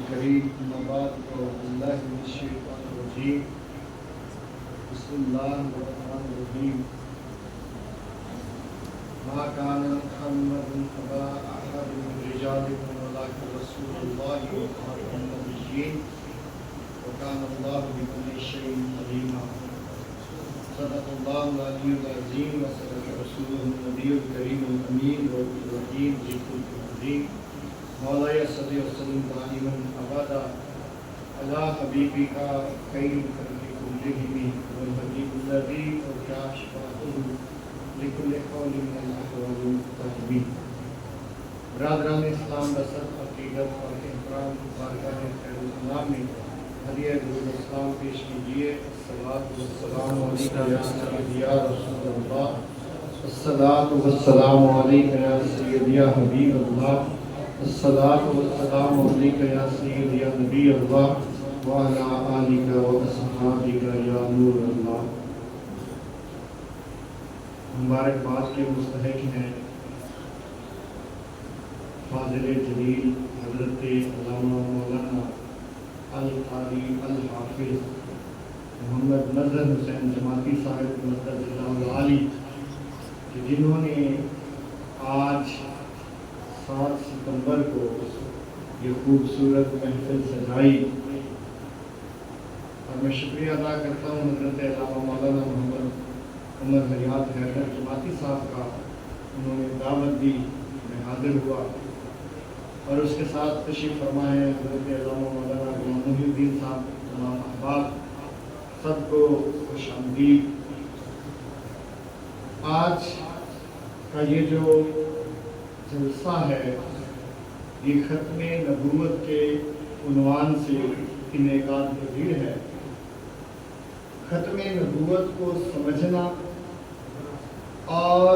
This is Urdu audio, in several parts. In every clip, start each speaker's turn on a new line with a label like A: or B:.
A: کریم اما بعد اعوذ باللہ من الشیطان الرجیم بسم اللہ الرحمن الرحیم ما کان محمد ابا احد من رجالکم ولکن رسول اللہ وخاتم النبیین وکان اللہ بکل شیء علیما صدق اللہ العلی العظیم وصدق رسولہ النبی الکریم الامین والرؤوف الرحیم ذی القوة العظیم مولاي صلی وسلم دائما ابدا علی حبیبک خیر الخلق کلہم والحبیب الذی ارجع شفاعته لكل قول من الاحوال المتقدمین. برادران اسلام رسد عقیدت اور احترام بارگاہ خیر الانام میں ہدیہ درود اسلام پیش کیجیے. الصلاۃ والسلام علیک یا سیدی یا رسول اللہ، الصلاۃ والسلام علیک یا سیدی یا حبیب اللہ، الصلاۃ والسلام علیک یا سیدی یا نبی اللہ وعلی آلک و اصحابک یا نور اللہ. مبارکباد کے مستحق ہیں فاضل جلیل حضرت علامہ مولانا القاری الحافظ محمد نذر حسین جماعتی صاحب مقدس اللہ العالی، کہ جنہوں نے آج 7 ستمبر کو یہ خوبصورت محفل سجائی. اور میں شکریہ ادا کرتا ہوں حضرت علامہ مولانا محمد عمر حیات حیدر جماعتی صاحب کا. انہوں نے دعوت دی، میں حاضر ہوا، اور اس کے ساتھ تشریف فرما ہے حضرت علامہ مولانا غلام محی الدین صاحب. تمام احباب سب کو خوش آمدید. آج کا یہ جو جلسہ ہے یہ ختم نبوت کے عنوان سے انعقاد پذیر ہے. ختم نبوت کو سمجھنا اور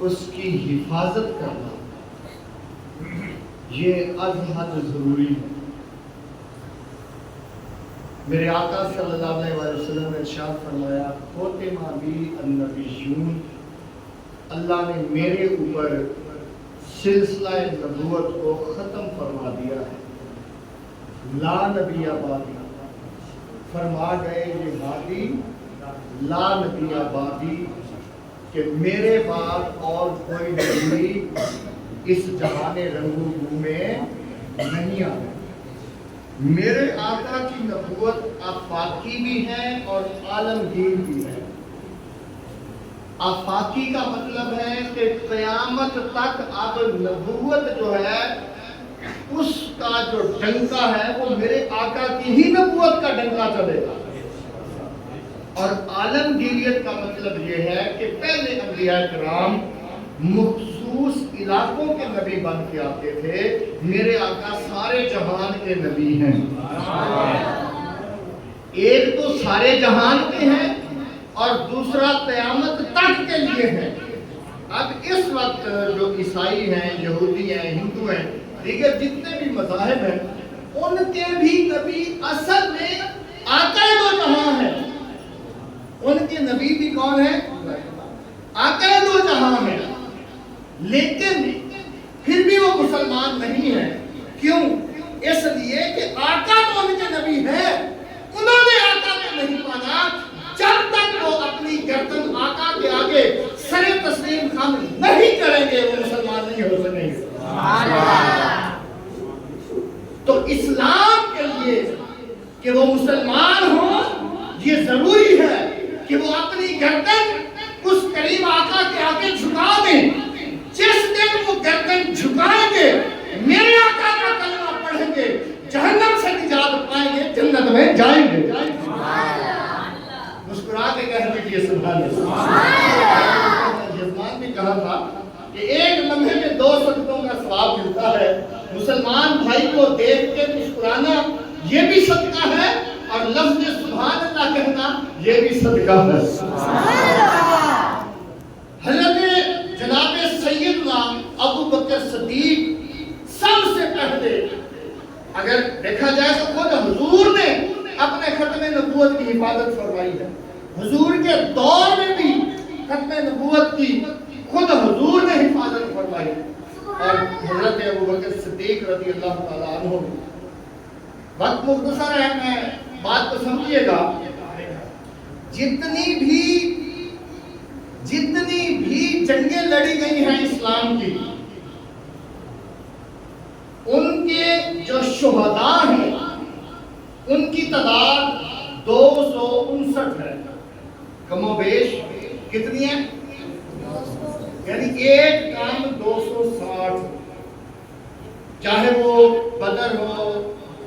A: اس کی حفاظت کرنا یہ از حد ضروری ہے. میرے آقا صلی اللہ علیہ وسلم نے ارشاد فرمایا ختم بی النبیون، اللہ نے میرے اوپر سلسلہ نبوت کو ختم فرما دیا ہے. لا نبی بعدی، فرما گئے یہ ہادی لا نبی بعدی، کہ میرے بعد اور کوئی نبی اس جہان رنگ و بو میں نہیں آئے. میرے آقا کی نبوت آفاقی بھی ہے اور عالمگیر بھی ہے. آفاقی کا مطلب ہے کہ قیامت تک اب نبوت جو ہے اس کا جو ڈنکا ہے وہ میرے آقا کی ہی نبوت کا ڈنکا چلے گا. اور عالمگیریت کا مطلب یہ ہے کہ پہلے انبیاء کرام مخصوص علاقوں کے نبی بن کے آتے تھے، میرے آقا سارے جہان کے نبی ہیں. ایک تو سارے جہان کے ہیں اور دوسرا قیامت تک کے لیے ہے. اب اس وقت جو عیسائی ہیں، یہودی ہیں، ہندو ہیں، دیگر جتنے بھی مذاہب ہیں، ان کے بھی نبی اصل میں آقا دو جہاں ہیں. ان کے نبی بھی کون ہیں؟ آقا دو جہاں ہیں. لیکن پھر بھی وہ مسلمان نہیں ہیں. کیوں؟ اس لیے کہ آقا تو ان کے نبی ہیں، انہوں نے آقا کو نہیں مانا. جب تک وہ اپنی گردن آقا کے آگے سر تسلیم خم نہیں کریں گے وہ مسلمان نہیں ہو سکیں گے. تو اسلام کے لیے کہ وہ مسلمان ہوں یہ ضروری ہے کہ وہ اپنی گردن اس کریم آقا کے آگے جھکا دیں. جس دن وہ گردن جھکائیں گے، میرے آقا کا کلمہ پڑھیں گے، جہنم سے نجات پائیں گے، جنت میں جائیں گے. مسکرا کے کہہ دیجیے سبحان اللہ. یزمان نے کہا تھا کہ ایک لمحے میں 2 صدقوں کا ثواب ملتا ہے. مسلمان بھائی کو دیکھ کے مسکرانا یہ بھی صدقہ ہے، اور لفظ سبحان اللہ کہنا یہ بھی صدقہ ہے. حضرت جناب سیدنا ابو بکر صدیق سب سے پہلے، اگر دیکھا جائے تو خود حضور نے اپنے ختم نبوت کی حفاظت فرمائی ہے. حضور کے دور میں بھی ختم نبوت کی خود حضور نے حفاظت فرمائی. اور حضرت ابو بکر صدیق رضی اللہ تعالیٰ عنہ وقت مختصر ہے، میں بات کو سمجھیے گا. جتنی بھی جنگیں لڑی گئی ہیں اسلام کی، ان کے جو شہداء ہیں ان کی تعداد 259 ہے. کم و بیش کتنی ہے؟ یعنی ایک کام 260. چاہے وہ بدر ہو،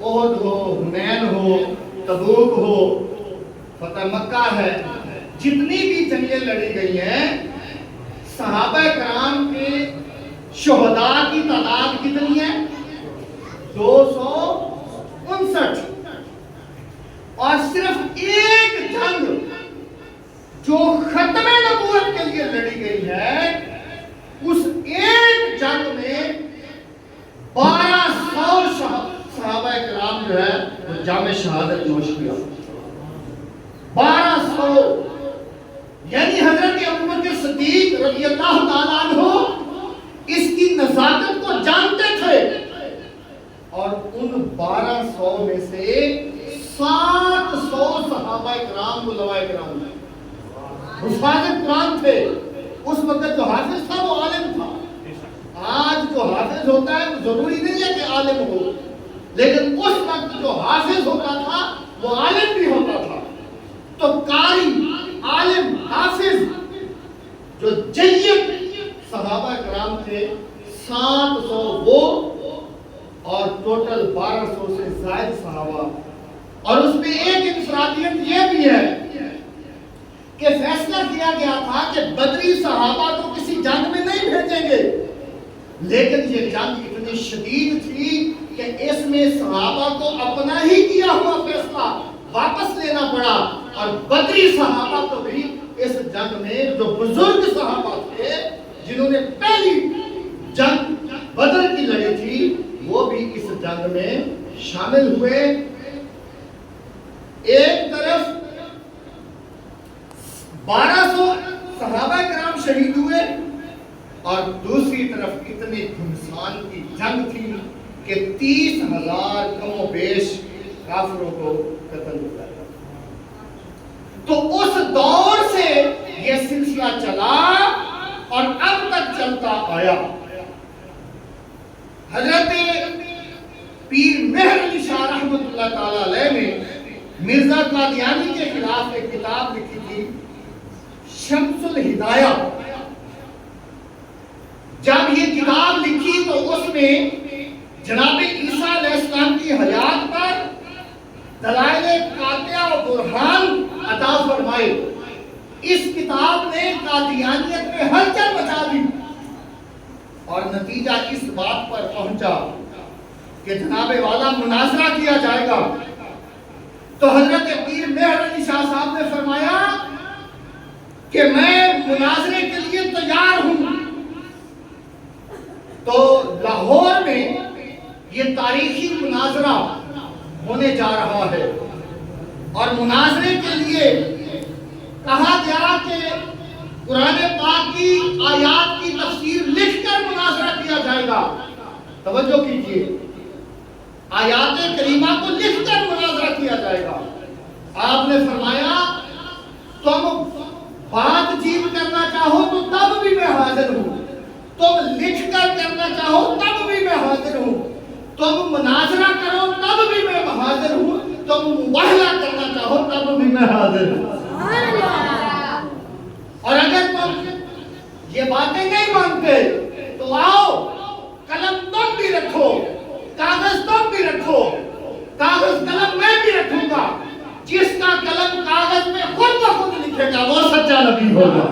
A: احد ہو، حنین ہو، تبوک ہو، فتح مکہ ہے، جتنی بھی جنگیں لڑی گئی ہیں، صحابہ کرام کے شہداء کی تعداد کتنی ہے؟ 259. اور صرف ایک جنگ جو ختم نبوت کے لیے لڑی گئی ہے، اس ایک جنگ میں 1200 صحابہ کرام جو ہے وہ جام شہادت نوش کیا. 1200. یعنی حضرت ابوبکر صدیق رضی اللہ تعالیٰ عنہ اس کی نزاکت کو جانتے تھے، اور ان 1200 میں سے 700 صحابہ کرام علماء کرام حفاظ قرآن تھے. اس وقت جو حافظ تھا وہ عالم تھا. آج جو حافظ ہوتا ہے وہ ضروری نہیں ہے کہ عالم ہو، لیکن اس وقت جو حافظ ہوتا تھا وہ عالم بھی ہوتا تھا. تو قاری، عالم، حافظ جو جید صحابہ کرام تھے 700 وہ، اور ٹوٹل 1200 سے زائد صحابہ. اور اس میں ایک انفرادیت یہ بھی ہے کہ فیصلہ کیا گیا تھا کہ بدری صحابہ کو کسی جنگ میں نہیں بھیجیں گے، لیکن یہ جنگ اتنی شدید تھی کہ اس میں صحابہ کو اپنا ہی کیا ہوا فیصلہ واپس لینا پڑا. اور بدری صحابہ کو بھی اس جنگ میں، جو بزرگ صحابہ تھے جنہوں نے پہلی جنگ بدر کی لڑی تھی، وہ بھی اس جنگ میں شامل ہوئے. ایک طرف 1200 صحابہ کرام شہید ہوئے، اور دوسری طرف اتنی گھمسان کی جنگ تھی کہ 30,000 کم و بیش کافروں کو قتل ہو گیا. تو اس دور سے یہ سلسلہ چلا اور اب تک چلتا آیا. حضرت پیر مہر علی شاہ رحمۃ اللہ تعالی علیہ نے مرزا قادیانی کے خلاف ایک کتاب لکھی تھی، شمس الہدایہ. جب یہ کتاب لکھی تو اس میں جناب عیسیٰ علیہ السلام کی حیات پر دلائل قاطعہ و برہان عطا فرمائے. اس کتاب نے قادیانیت میں ہلچل مچا دی، اور نتیجہ اس بات پر پہنچا کہ جناب والا مناظرہ کیا جائے گا. تو حضرت پیر مہر علی شاہ صاحب نے فرمایا کہ میں مناظرے کے لیے تیار ہوں. تو لاہور میں یہ تاریخی مناظرہ ہونے جا رہا ہے، اور مناظرے کے لیے کہا گیا کہ قرآن پاک کی آیات کی تفسیر لکھ کر مناظرہ کیا جائے گا. توجہ کیجیے، آیات کریمہ کو لکھ کر مناظرہ کیا جائے گا. آپ نے فرمایا تم بات چیت کرنا چاہو تو تب بھی میں حاضر ہوں، تم لکھ کر کرنا چاہو تب بھی میں حاضر ہوں، تم مناظرہ کرو تب بھی میں حاضر ہوں، تم مباہلہ کرنا چاہو تب بھی میں حاضر ہوں. اور اگر تم یہ باتیں نہیں مانتے تو آؤ، قلم تم بھی رکھو، کاغذ تم بھی رکھو، کاغذ قلم میں بھی رکھوں گا. جس کا قلم کاغذ میں خود بخود لکھے گا وہ سچا نبی ہوگا.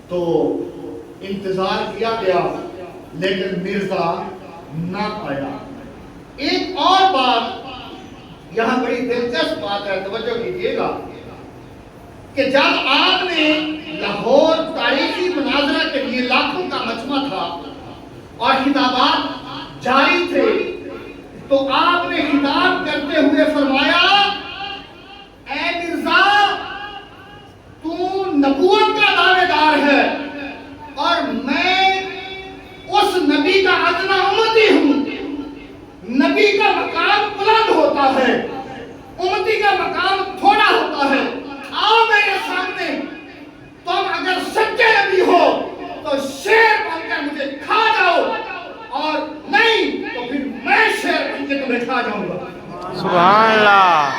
A: تو انتظار کیا گیا لیکن مرزا نہ آیا. ایک اور بات یہاں بڑی دلچسپ بات ہے، توجہ کیجیے گا کہ جب آپ نے لاہور تاریخی مناظرہ کے لیے لاکھوں کا مجمع تھا اور خطابات جاری تھے، تو آپ نے خطاب کرتے ہوئے فرمایا اے مرزا، تو نبوت کا دعوے دار ہے اور میں اس نبی کا ادنا امتی ہوں. آ جاؤں گا.
B: سبحان اللہ.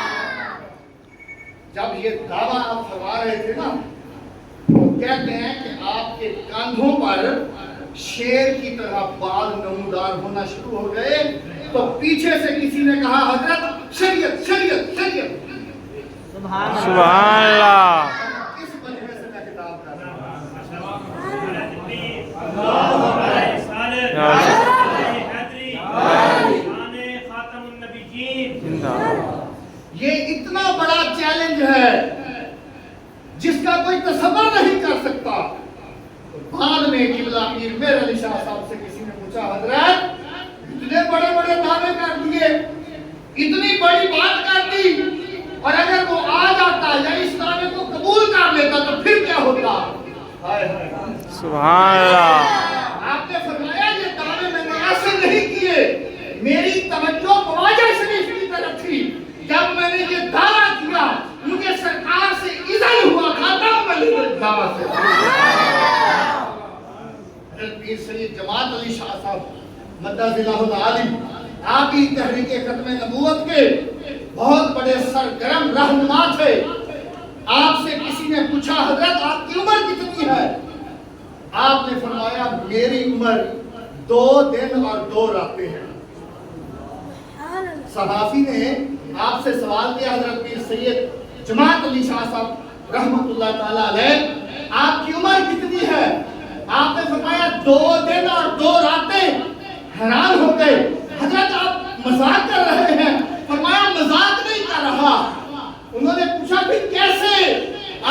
A: جب یہ دعویٰ آپ فرما رہے تھے نا تو کہتے ہیں کہ آپ کے کاندھوں پر شیر کی طرح بال نمودار ہونا شروع ہو گئے. تو پیچھے سے کسی نے کہا حضرت شریعت شریعت شریعت.
B: سبحان اللہ.
A: اس وجہ سے میں کتاب کر رہا ہوں. یہ اتنا بڑا چیلنج ہے جس کا کوئی تصور نہیں کر سکتا. بعد میں قبلہ پیر میر علی شاہ صاحب سے کسی نے پوچھا حضرت اتنے بڑے بڑے دعوے کر دیے, اتنی بڑی بات کر دی, اور اگر وہ آ جاتا یا اس دعوے کو قبول کر لیتا تو پھر کیا ہوتا؟
B: سبحان اللہ.
A: آپ نے فرمایا یہ دعوے میں نے ایسے نہیں کیے, میری توجہ خواجہ شریف کی طرف تھی. جب میں نے یہ دعویٰ کیا مجھے سرکار سے اذن ہوا تھا تب میں نے دعویٰ سے حضرت پیر سید جماعت علی شاہ صاحب مدد اللہ العالی آپ ہی تحریک ختم نبوت کے بہت بڑے سرگرم رہنما تھے. آپ سے کسی نے پوچھا حضرت آپ کی عمر کتنی ہے؟ آپ نے فرمایا میری عمر 2 دن اور 2 راتیں ہیں. صحافی نے آپ سے سوال کیا حضرت پیر سید جماعت علی شاہ صاحب رحمت اللہ تعالیٰ علیہ آپ کی عمر کتنی ہے؟ آپ نے فرمایا 2 دن اور 2 راتیں. حیران ہو گئے حضرت آپ مذاق کر رہے ہیں. فرمایا مذاق نہیں کر رہا. انہوں نے پوچھا پھر کیسے؟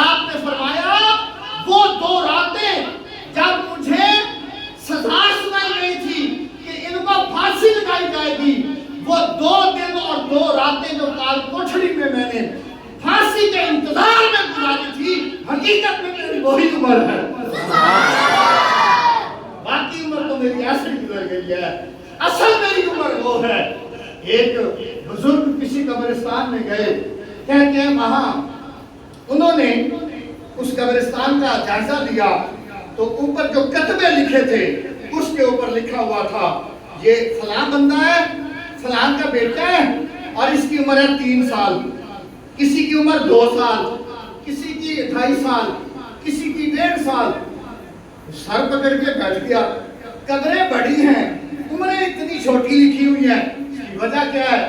A: آپ نے فرمایا وہ 2 راتیں جب مجھے سزا سنائی گئی تھی کہ ان کو پھانسی لگائی جائے گی, وہ 2 دن اور 2 راتیں جو کال کوٹھڑی میں نے پھانسی کے انتظار میں گزاری تھی حقیقت میں میری وہی عمر ہے. باقی عمر تو میری ایسے گزر گئی ہے, اصل میری عمر وہ ہے. ایک بزرگ کسی قبرستان میں گئے, کہتے ہیں وہاں انہوں نے اس قبرستان کا جائزہ لیا تو اوپر جو کتبے لکھے تھے اس کے اوپر لکھا ہوا تھا یہ فلاں بندہ ہے, فلاں کا بیٹا ہے اور اس کی عمر ہے 3 سال, کسی کی عمر 2 سال, کسی کی 28 سال, کسی کی 1.5 سال. سر پکڑ کے بیٹھ گیا. قبریں بڑی ہیں, عمریں اتنی چھوٹی لکھی ہوئی ہیں, اس کی وجہ کیا ہے؟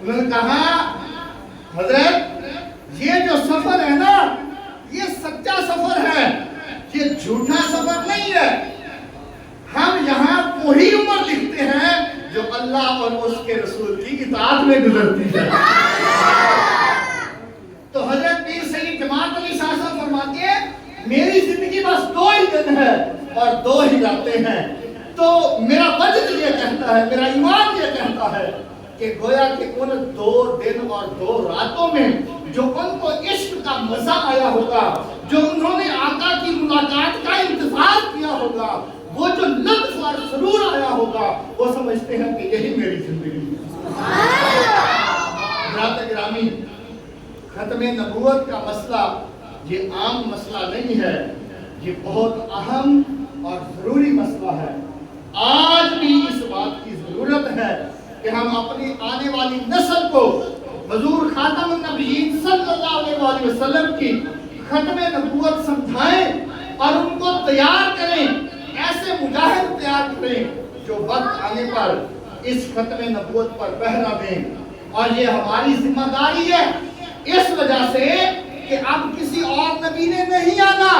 A: انہوں نے کہا حضرت یہ جو سفر ہے نا یہ سچا سفر ہے, یہ جھوٹا سفر نہیں ہے. ہم یہاں وہی عمر لکھتے ہیں جو اللہ اور اس کے رسول کی اطاعت میں گزرتی ہے. تو حضرت پیر سید جماعت علی شاہ صاحب فرماتے ہیں میری زندگی بس 2 ہی دن ہے اور 2 ہی راتیں ہیں. تو میرا وجد یہ کہتا ہے, میرا ایمان یہ کہتا ہے کہ گویا کہ ان 2 دن اور 2 راتوں میں جو ان کو عشق کا مزہ آیا ہوگا, جو انہوں نے آقا کی ملاقات کا انتظار کیا ہوگا, وہ جو لطف اور سرور آیا ہوگا, وہ سمجھتے ہیں کہ یہی میری زندگی ہے. حضرات گرامی, ختم نبوت کا مسئلہ یہ عام مسئلہ نہیں ہے, یہ بہت اہم اور ضروری مسئلہ ہے. آج بھی اس بات کی ضرورت ہے کہ ہم اپنی آنے والی نسل کو حضور خاتم النبیین صلی اللہ علیہ وسلم کی ختم نبوت سمجھائیں اور ان کو تیار کریں, ایسے مجاہد تیار کریں جو وقت آنے پر اس ختم نبوت پر پہرا دیں. اور یہ ہماری ذمہ داری ہے اس وجہ سے کہ اب کسی اور نبی نے نہیں آنا,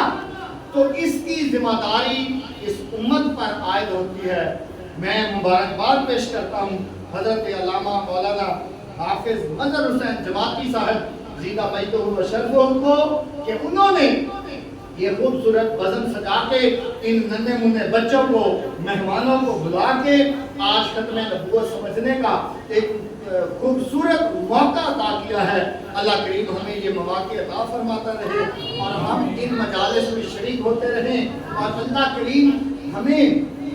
A: تو اس کی ذمہ داری اس امت پر عائد ہوتی ہے. میں مبارکباد پیش کرتا ہوں حضرت علامہ مولانا حافظ مظہر حسین جماعتی صاحب زیدہ بیتہ و شرفہ کو کہ انہوں نے یہ خوبصورت بزم سجا کے ان ننھے منھے بچوں کو, مہمانوں کو بلا کے آج ختم نبوت سمجھنے کا ایک خوبصورت موقع عطا کیا ہے. اللہ کریم ہمیں یہ مواقع عطا فرماتا رہے اور ہم ان مجالس میں شریک ہوتے رہیں, اور اللہ کریم ہمیں,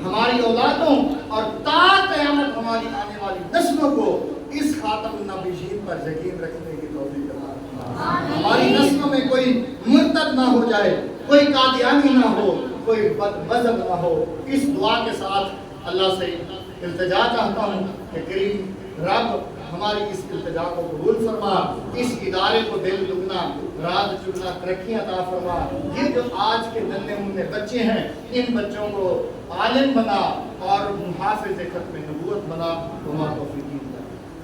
A: ہماری اولادوں اور تا قیامت ہماری آنے والی نسلوں کو اس خاتم النبیین پر یقین رکھنے کی توفیق عطا فرمائے. ہماری نسلوں میں کوئی مرتد نہ ہو جائے, کوئی قادیانی نہ ہو, کوئی بد مذہب نہ ہو. اس دعا کے ساتھ اللہ سے التجا چاہتا ہوں کہ کریم رب ہماری اس التجا کو قبول فرما، اس ادارے کو دل دگنا رات چگنا ترقی عطا فرما۔ یہ جو آج کے ننھے منھے بچے ہیں ان بچوں کو عالم بنا اور محافظ ختم نبوت بنا۔ وما توفیقی